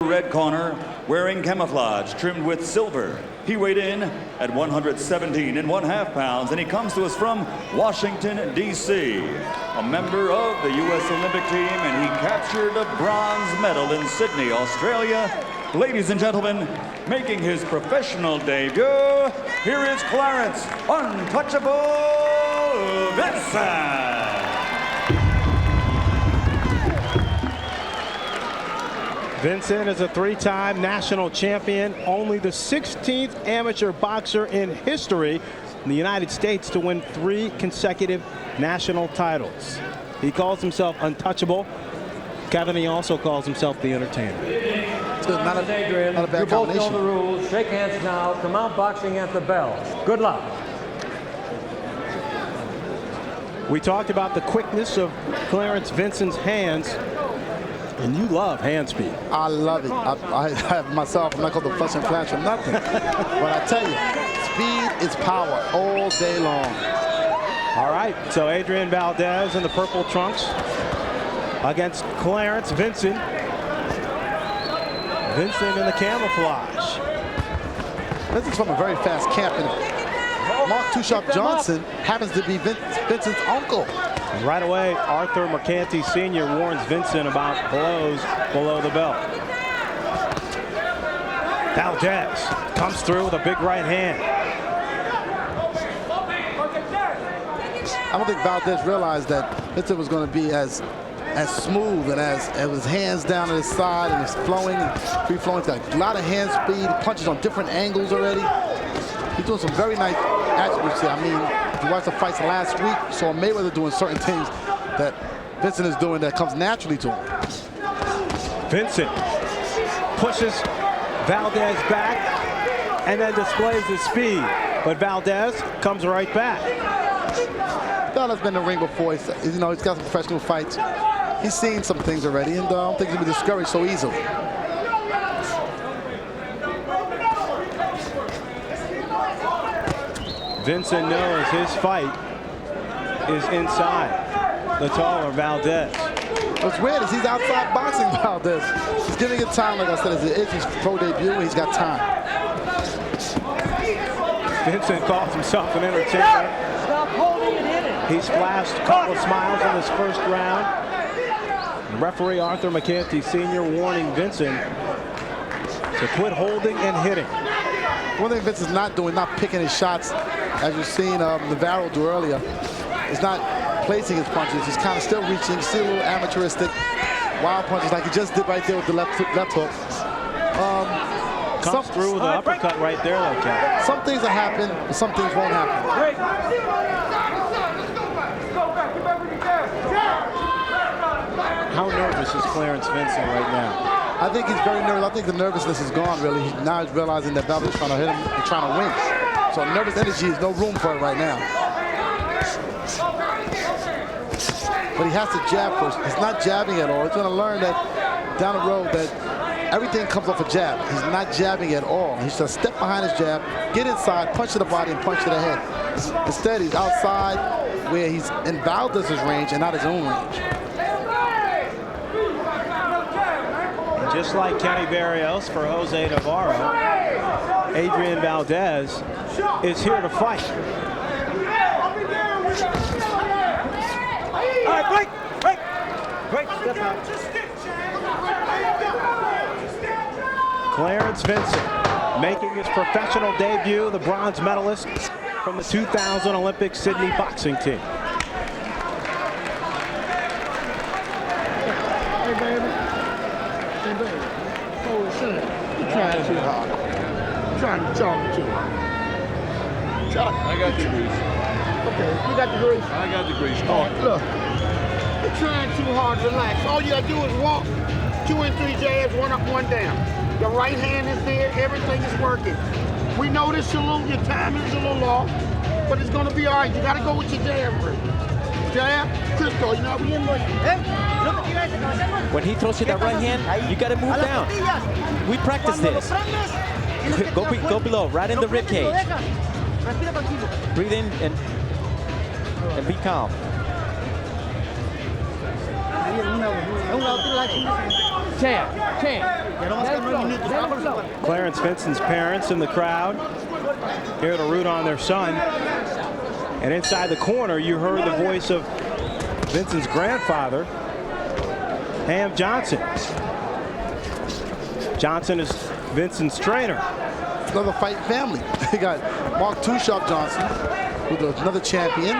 red corner, wearing camouflage trimmed with silver. He weighed in at 117 1/2 pounds, and he comes to us from Washington, D.C., a member of the U.S. Olympic team, and he captured a bronze medal in Sydney, Australia. Ladies and gentlemen, making his professional debut, here is Clarence Untouchable Vinson. Vinson is a three-time national champion, only the 16th amateur boxer in history in the United States to win 3 consecutive national titles. He calls himself untouchable. Kevin, he also calls himself the entertainer. Not a bad You both combination. know the rules. Shake hands now. Come out boxing at the bell. Good luck. We talked about the quickness of Clarence Vinson's hands, and you love hand speed. I love it. I have myself, I'm not called the fuss and flash or nothing. But I tell you, speed is power all day long. All right, so Adrian Valdez in the purple trunks against Clarence Vinson. Vinson in the camouflage. This is from a very fast camp. And Mark Too Sharp Johnson happens to be Vinson's uncle. And right away, Arthur Mercanti Sr. warns Vinson about blows below the belt. Valdez comes through with a big right hand. I don't think Valdez realized that Vinson was going to be as smooth and as his hands down at his side and it's flowing and free flowing. He's got a lot of hand speed, punches on different angles already. He's doing some very nice attributes here. I mean, if you watch the fights last week, you saw Mayweather doing certain things that Vinson is doing that comes naturally to him. Vincent pushes Valdez back and then displays his speed, but Valdez comes right back. Valdez been in the ring before. He's got some professional fights. He's seen some things already, and I don't think he'll be discouraged so easily. Vincent knows his fight is inside the taller Valdez. What's weird is he's outside boxing Valdez. He's giving it time, like I said, it's his pro debut, and he's got time. Vincent calls himself an entertainer. Stop holding it in. He splashed a couple of smiles in this first round. Referee Arthur Mercanti Sr. warning Vincent to quit holding and hitting. One thing Vincent's not doing, not picking his shots, as you've seen Navarro do earlier, is not placing his punches. He's kind of still reaching, still a little amateuristic, wild punches like he just did right there with the left hook. Comes through with an uppercut right there, though, Cal. Some things will happen, but some things won't happen. How nervous is Clarence Vinson right now? I think he's very nervous. I think the nervousness is gone, really. Now he's realizing that Valdez is trying to hit him and trying to win. So nervous energy is no room for it right now. But he has to jab first. He's not jabbing at all. He's going to learn that down the road that everything comes off a jab. He's not jabbing at all. He's just step behind his jab, get inside, punch to the body, and punch to the head. Instead, he's outside where he's in Valdez's range and not his own range. Just like Kenny Barrios for Jose Navarro, Adrian Valdez is here to fight. All right, break. Step out. Clarence Vinson making his professional debut, the bronze medalist from the 2000 Olympic Sydney boxing team. Hey, baby. Holy shit. You're trying too hard. I'm trying to talk to you. I got the grease. Okay, you got the grease? I got the grease. All right, look. You're trying too hard. Relax. All you gotta do is walk 2 and 3 jabs, 1 up, 1 down. Your right hand is there. Everything is working. We know this salute. Your timing is a little off, but it's gonna be all right. You gotta go with your jab first. Jab, Crisco. You know what I mean? When he throws you that right hand, you got to move down. We practice this. Go below, right in the rib cage. Breathe in and be calm. Jab. Clarence Vinson's parents in the crowd here to root on their son. And inside the corner, you heard the voice of Vinson's grandfather, Ham Johnson. Johnson is Vinson's trainer. Another fight family. You got Mark Too Sharp Johnson, who's another champion,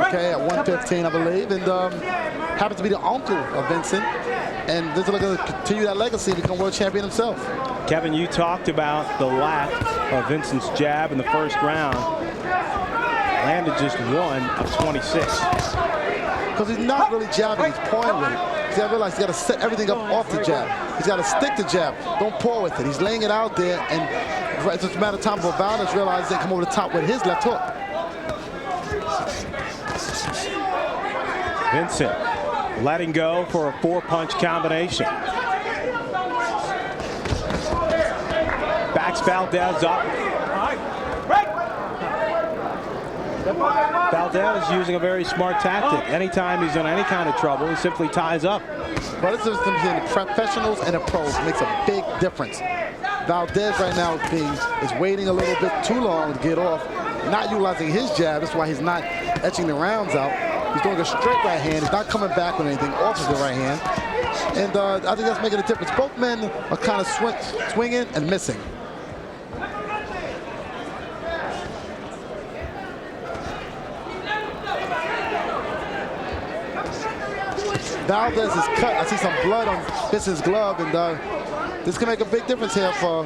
okay, at 115, I believe, and happens to be the uncle of Vinson. And Vinson is going to continue that legacy and become world champion himself. Kevin, you talked about the lack of Vinson's jab in the first round. Landed just 1 of 26. Because he's not really jabbing, he's pawing with it. He's got to realize he's got to set everything up off the jab. He's got to stick the jab, don't paw with it. He's laying it out there, and it's just a matter of time for Valdez realizes they come over the top with his left hook. Vinson letting go for a 4-punch combination. Backs Valdez up. Valdez is using a very smart tactic. Anytime he's in any kind of trouble, he simply ties up. But it's just between the professionals and the pros makes a big difference. Valdez right now is waiting a little bit too long to get off, not utilizing his jab. That's why he's not etching the rounds out. He's doing a straight right hand. He's not coming back with anything off of the right hand. And I think that's making a difference. Both men are kind of swinging and missing. Valdez is cut. I see some blood on Vinson's glove, and this can make a big difference here for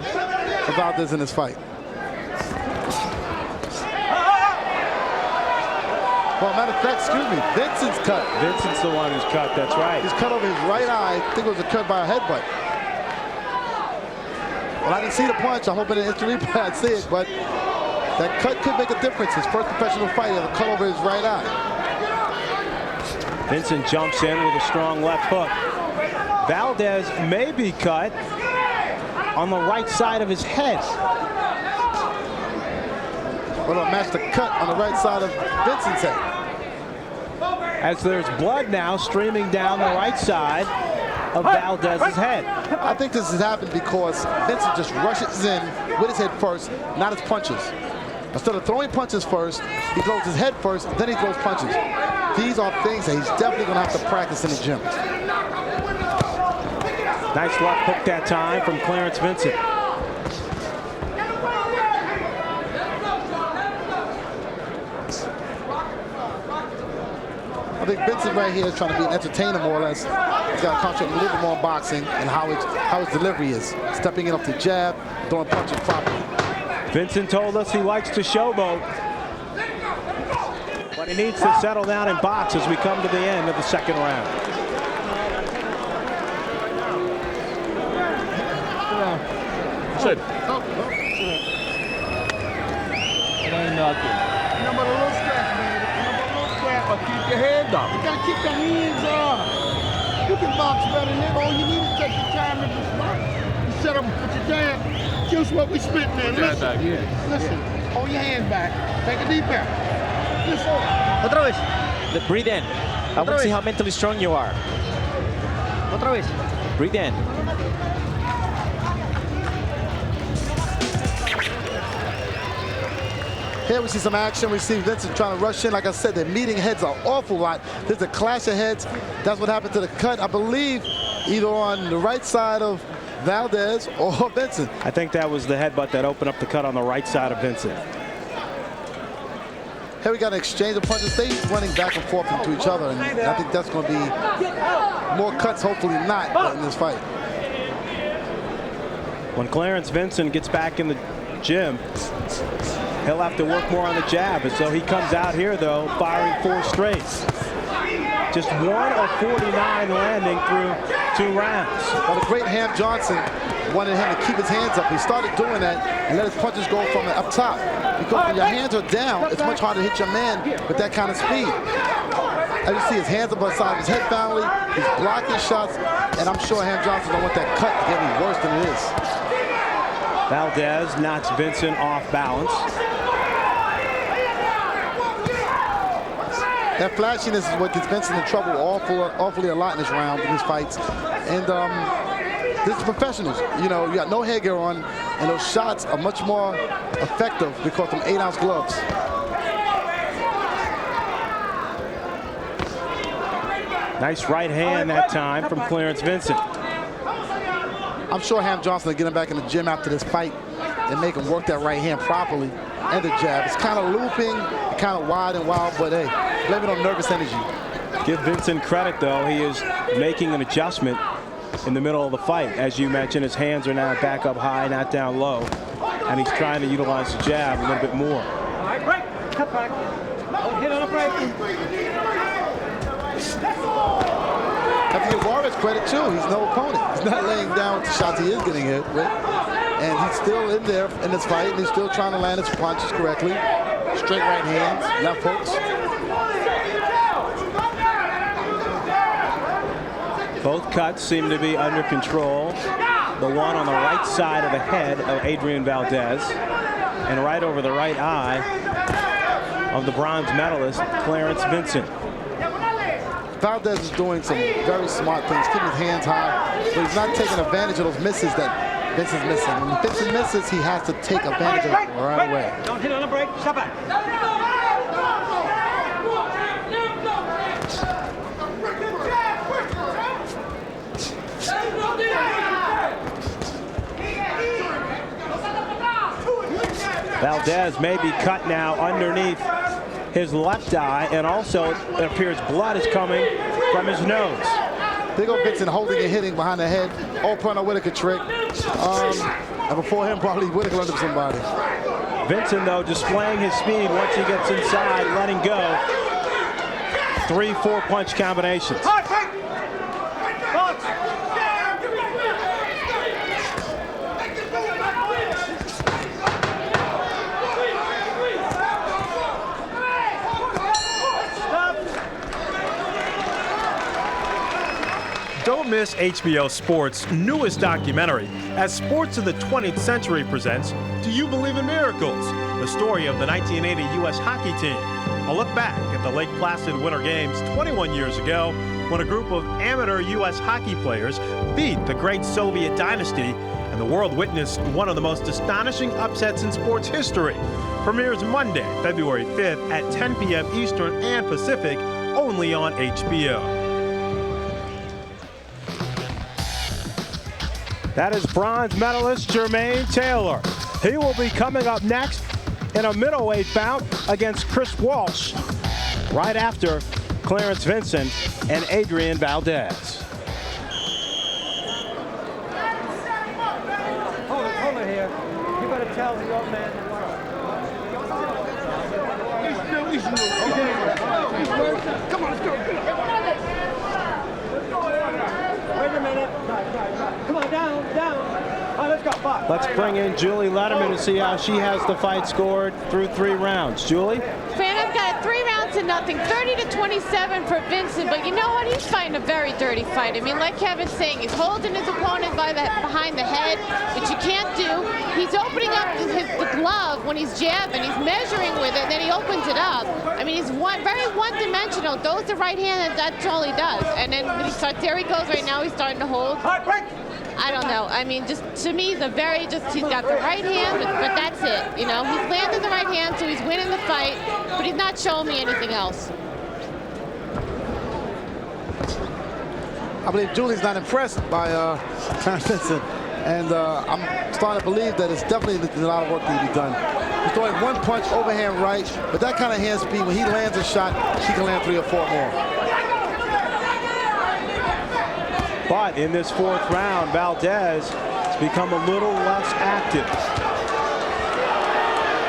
Valdez in this fight. Well, matter of fact, excuse me, Vinson's cut. Vinson's the one who's cut, that's right. He's cut over his right eye. I think it was a cut by a headbutt. Well, I didn't see the punch. I'm hoping in the instant replay I'd see it, but that cut could make a difference. His first professional fight, he had a cut over his right eye. Vinson jumps in with a strong left hook. Valdez may be cut on the right side of his head. Well, it'll match the cut on the right side of Vinson's head. As there's blood now streaming down the right side of Valdez's head. I think this has happened because Vinson just rushes in with his head first, not his punches. Instead of throwing punches first, he throws his head first, then he throws punches. These are things that he's definitely going to have to practice in the gym. Nice left hook that time from Clarence Vinson. I think Vinson right here is trying to be an entertainer more or less. He's got to concentrate a little bit more on boxing and how his delivery is. Stepping in off the jab, throwing punches properly. Vinson told us he likes to showboat, but he needs to settle down and box as we come to the end of the second round. Sit. It ain't nothing. Number a little scratch, baby. Number a little scratch. But keep your head up. You gotta keep your hands up. You can box better than that. All you need is take your time to just box. You set up and put your jab. Just what we spitting in. Listen. Listen. Hold your hands back. Take a deep breath. Listen. Otra vez. Breathe in. I want to see how mentally strong you are. Otra vez. Breathe in. Here we see some action. We see Vincent trying to rush in. Like I said, they're meeting heads an awful lot. There's a clash of heads. That's what happened to the cut, I believe, either on the right side of Valdez or Vincent. I think that was the headbutt that opened up the cut on the right side of Vincent. Here we got an exchange of punches. They running back and forth into each other, and I think that's going to be more cuts, hopefully not, in this fight. When Clarence Vinson gets back in the gym, he'll have to work more on the jab. And so he comes out here, though, firing 4 straight. Just 1 of 49 landing through 2 rounds. Well, the great Ham Johnson wanted him to keep his hands up. He started doing that and let his punches go from up top. Because when your hands are down, it's much harder to hit your man with that kind of speed. As you see, his hands are by the side of his head family. He's blocking shots, and I'm sure Ham Johnson don't want that cut to get any worse than it is. Valdez knocks Vinson off balance. That flashiness is what gets Vinson in trouble awfully a lot in this round, in these fights. And this is professionals. You know, you got no headgear on, and those shots are much more effective because of them 8-ounce gloves. Nice right hand that time from Clarence Vinson. I'm sure Ham Johnson will get him back in the gym after this fight and make him work that right hand properly and the jab. It's kind of looping, kind of wide and wild, but hey, blame it on nervous energy. Give Vinson credit, though. He is making an adjustment in the middle of the fight. As you mentioned, his hands are now back up high, not down low, and he's trying to utilize the jab a little bit more. All right, break. Cut back. Don't hit on a break. Have to give Warriors credit too. He's no opponent. He's not laying down with the shots he is getting hit with. And he's still in there in this fight, and he's still trying to land his punches correctly. Straight right hands, left hooks. Both cuts seem to be under control. The one on the right side of the head of Adrian Valdez, and right over the right eye of the bronze medalist, Clarence Vinson. Valdez is doing some very smart things, keeping his hands high, but he's not taking advantage of those misses that Vinson's missing. When Vinson misses, he has to take advantage of it right away. Don't hit on a break. Stop back. Valdez may be cut now underneath his left eye, and also it appears blood is coming from his nose. Big old Vinson holding and hitting behind the head. All put on a Whitaker trick. And before him, probably Whitaker under somebody. Vinson, though, displaying his speed once he gets inside, letting go. 3-4 punch combinations. Don't miss HBO Sports' newest documentary as Sports of the 20th Century presents Do You Believe in Miracles? The story of the 1980 U.S. hockey team. A look back at the Lake Placid Winter Games 21 years ago when a group of amateur U.S. hockey players beat the great Soviet dynasty, and the world witnessed one of the most astonishing upsets in sports history. Premieres Monday, February 5th at 10 p.m. Eastern and Pacific, only on HBO. That is bronze medalist Jermaine Taylor. He will be coming up next in a middleweight bout against Chris Walsh, right after Clarence Vinson and Adrian Valdez. Hold it here. You better tell the young man. Come on, let's go. Wait a minute. Come on, down. All right, let's go. Box. Let's bring in Julie Letterman to see how she has the fight scored through 3 rounds. Julie? Fana's got it 3 rounds to nothing, 30-27 for Vincent, but you know what? He's fighting a very dirty fight. I mean, like Kevin's saying, he's holding his opponent behind the head, which you can't do. He's opening up the glove when he's jabbing. He's measuring with it, then he opens it up. I mean, he's very one-dimensional. Goes the right hand, and that's all he does. And then when he starts, there he goes right now. He's starting to hold. I don't know. I mean, just to me, he's got the right hand, but that's it. You know, he's landed the right hand, so he's winning the fight, but he's not showing me anything else. I believe Julie's not impressed by Clarence Vinson, and I'm starting to believe that it's definitely a lot of work to be done. He's throwing one punch, overhand right, but that kind of hand speed, when he lands a shot, she can land 3 or 4 more. But in this 4th round, Valdez has become a little less active.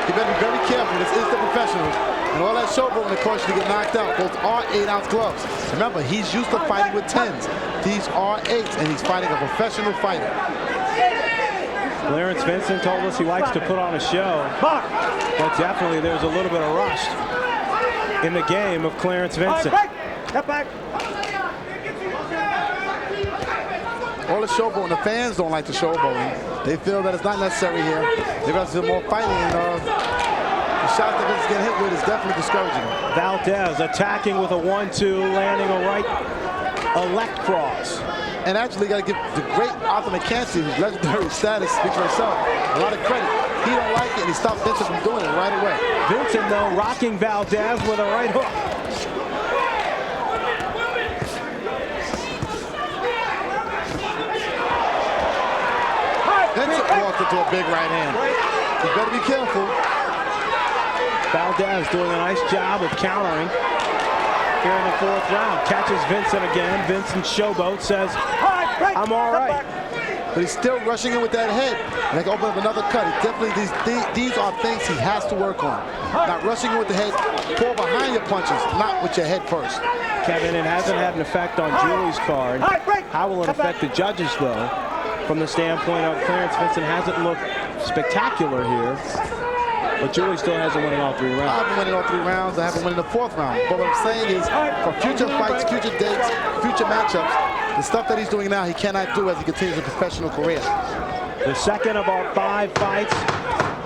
You better be very careful. This is the professionals. And all that showboating that causes you to get knocked out. Those are 8-ounce gloves. Remember, he's used to fighting with 10s. These are 8s, and he's fighting a professional fighter. Clarence Vinson told us he likes to put on a show. But definitely there's a little bit of rust in the game of Clarence Vinson. Step back. All the showboating, the fans don't like the showboating. They feel that it's not necessary here. They'd rather see more fighting, and the shots that Vince getting hit with is definitely discouraging. Valdez attacking with a 1-2, landing a right elect cross. And actually, got to give the great Arthur McCancy, whose legendary status speaks for itself, a lot of credit. He don't like it, and he stopped Vincent from doing it right away. Vincent, though, rocking Valdez with a right hook. Vincent walked into a big right hand. You better be careful. Valdez doing a nice job of countering here in the 4th round. Catches Vincent again. Vincent showboat, says, I'm all right. But he's still rushing in with that head. And they can open up another cut. He definitely, these are things he has to work on. Not rushing in with the head. Pull behind your punches, not with your head first. Kevin, it hasn't had an effect on Julie's card. How will it affect the judges, though? From the standpoint of Clarence Vinson hasn't looked spectacular here. But Julie still hasn't won in all 3 rounds. I haven't won in all 3 rounds. I haven't won in the 4th round. But what I'm saying is, for future fights, future dates, future matchups, the stuff that he's doing now, he cannot do as he continues a professional career. The second of our 5 fights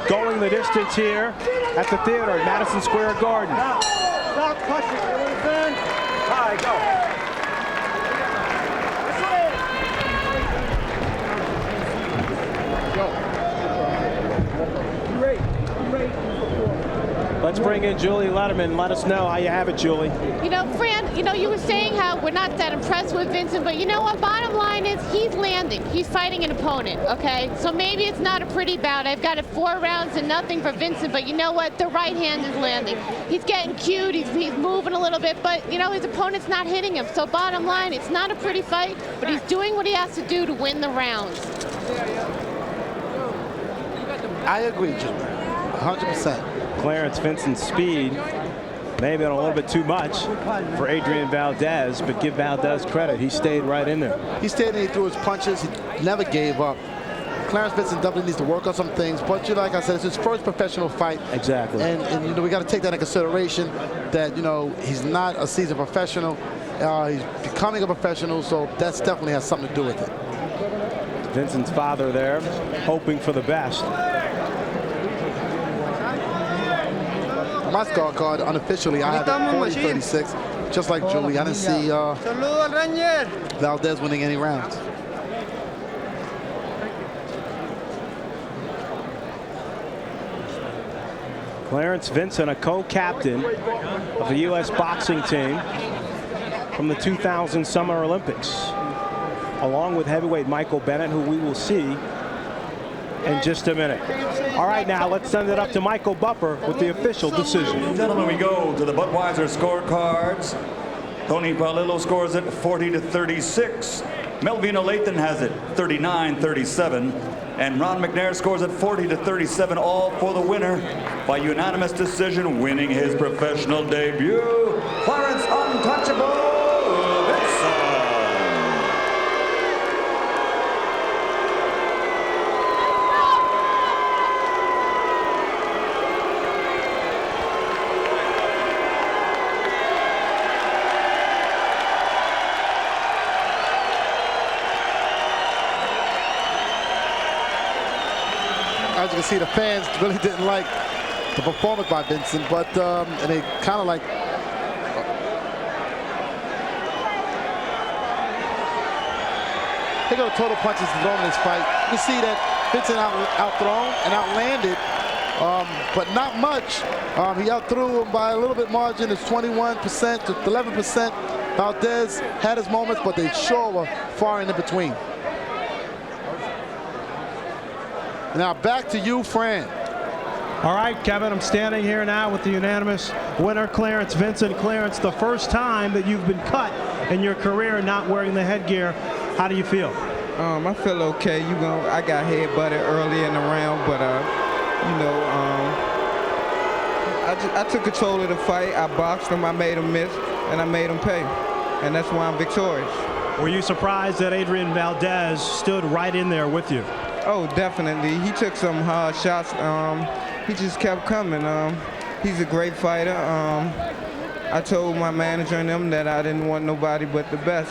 going the distance here at the theater at Madison Square Garden. Stop pushing. You understand? All right, go. Let's bring in Julie Letterman. Let us know how you have it, Julie. You know, Fran, you were saying how we're not that impressed with Vincent, but you know what? Bottom line is he's landing. He's fighting an opponent, okay? So maybe it's not a pretty bout. I've got it 4 rounds to nothing for Vincent, but you know what? The right hand is landing. He's getting cued. He's moving a little bit, but, you know, his opponent's not hitting him. So bottom line, it's not a pretty fight, but he's doing what he has to do to win the rounds. I agree, Julie. 100%. Clarence Vinson's speed may have been a little bit too much for Adrian Valdez, but give Valdez credit. He stayed right in there. He stayed in, he threw his punches. He never gave up. Clarence Vinson definitely needs to work on some things, but like I said, it's his first professional fight. Exactly. And you know, we got to take that into consideration that, you know, he's not a seasoned professional. He's becoming a professional, so that's definitely has something to do with it. Vinson's father there, hoping for the best. My score card, unofficially, I have it 40-36, just like Julie. I didn't see Valdez winning any rounds. Clarence Vinson, a co-captain of the U.S. boxing team from the 2000 Summer Olympics, along with heavyweight Michael Bennett, who we will see in just a minute. All right, now let's send it up to Michael Buffer with the official decision. Gentlemen, we go to the Budweiser scorecards. Tony Paolillo scores it 40-36. Melvino Lathan has it 39-37. And Ron McNair scores it 40-37, all for the winner by unanimous decision, winning his professional debut, Clarence Untouchable Vinson. As you can see, the fans really didn't like the performance by Vinson, but and they kind of like they go to total punches thrown in this fight. You can see that Vinson outthrown and outlanded, but not much. He outthrew him by a little bit margin. It's 21% to 11%. Valdez had his moments, but they sure were far in between. Now back to you, Fran. All right, Kevin, I'm standing here now with the unanimous winner, Clarence Vinson. Clarence, the first time that you've been cut in your career not wearing the headgear. How do you feel? I feel okay. I got head-butted early in the round, but I took control of the fight. I boxed him, I made him miss, and I made him pay. And that's why I'm victorious. Were you surprised that Adrian Valdez stood right in there with you? Oh, definitely. He took some hard shots. He just kept coming. He's a great fighter. I told my manager and them that I didn't want nobody but the best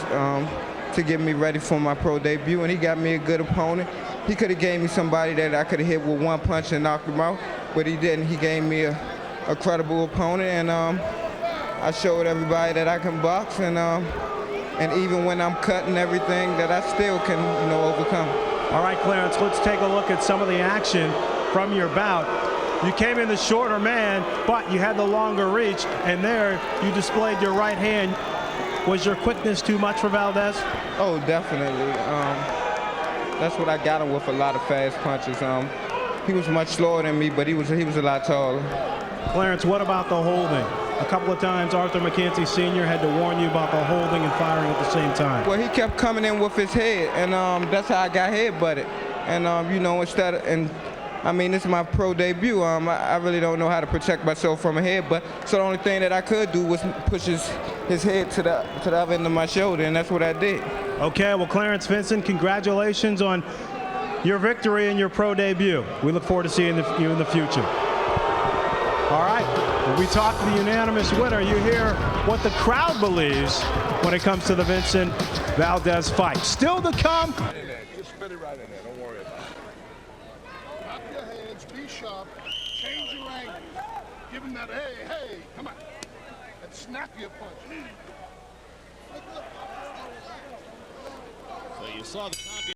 to get me ready for my pro debut, and he got me a good opponent. He could have gave me somebody that I could have hit with one punch and knocked him out, but he didn't. He gave me a credible opponent, and I showed everybody that I can box, and and even when I'm cutting everything, that I still can, you know, overcome. All right, Clarence, let's take a look at some of the action from your bout. You came in the shorter man, but you had the longer reach, and there you displayed your right hand. Was your quickness too much for Valdez? Oh, definitely. That's what I got him with, a lot of fast punches. He was much slower than me, but he was a lot taller. Clarence, what about the holding? A couple of times Arthur McKenzie Sr. had to warn you about the holding and firing at the same time. Well, he kept coming in with his head, and that's how I got head-butted. And, you know, I mean, this is my pro debut. I really don't know how to protect myself from a head, but so the only thing that I could do was push his head to the other end of my shoulder, and that's what I did. Okay, well, Clarence Vinson, congratulations on your victory in your pro debut. We look forward to seeing you in the future. All right, when we talk to the unanimous winner, you hear what the crowd believes when it comes to the Vinson Valdez fight. Still to come. Just spit it right in there. Don't worry about it. Drop your hands, be sharp, change your angle. Give him that, hey, come on. And snap your punch. So you saw the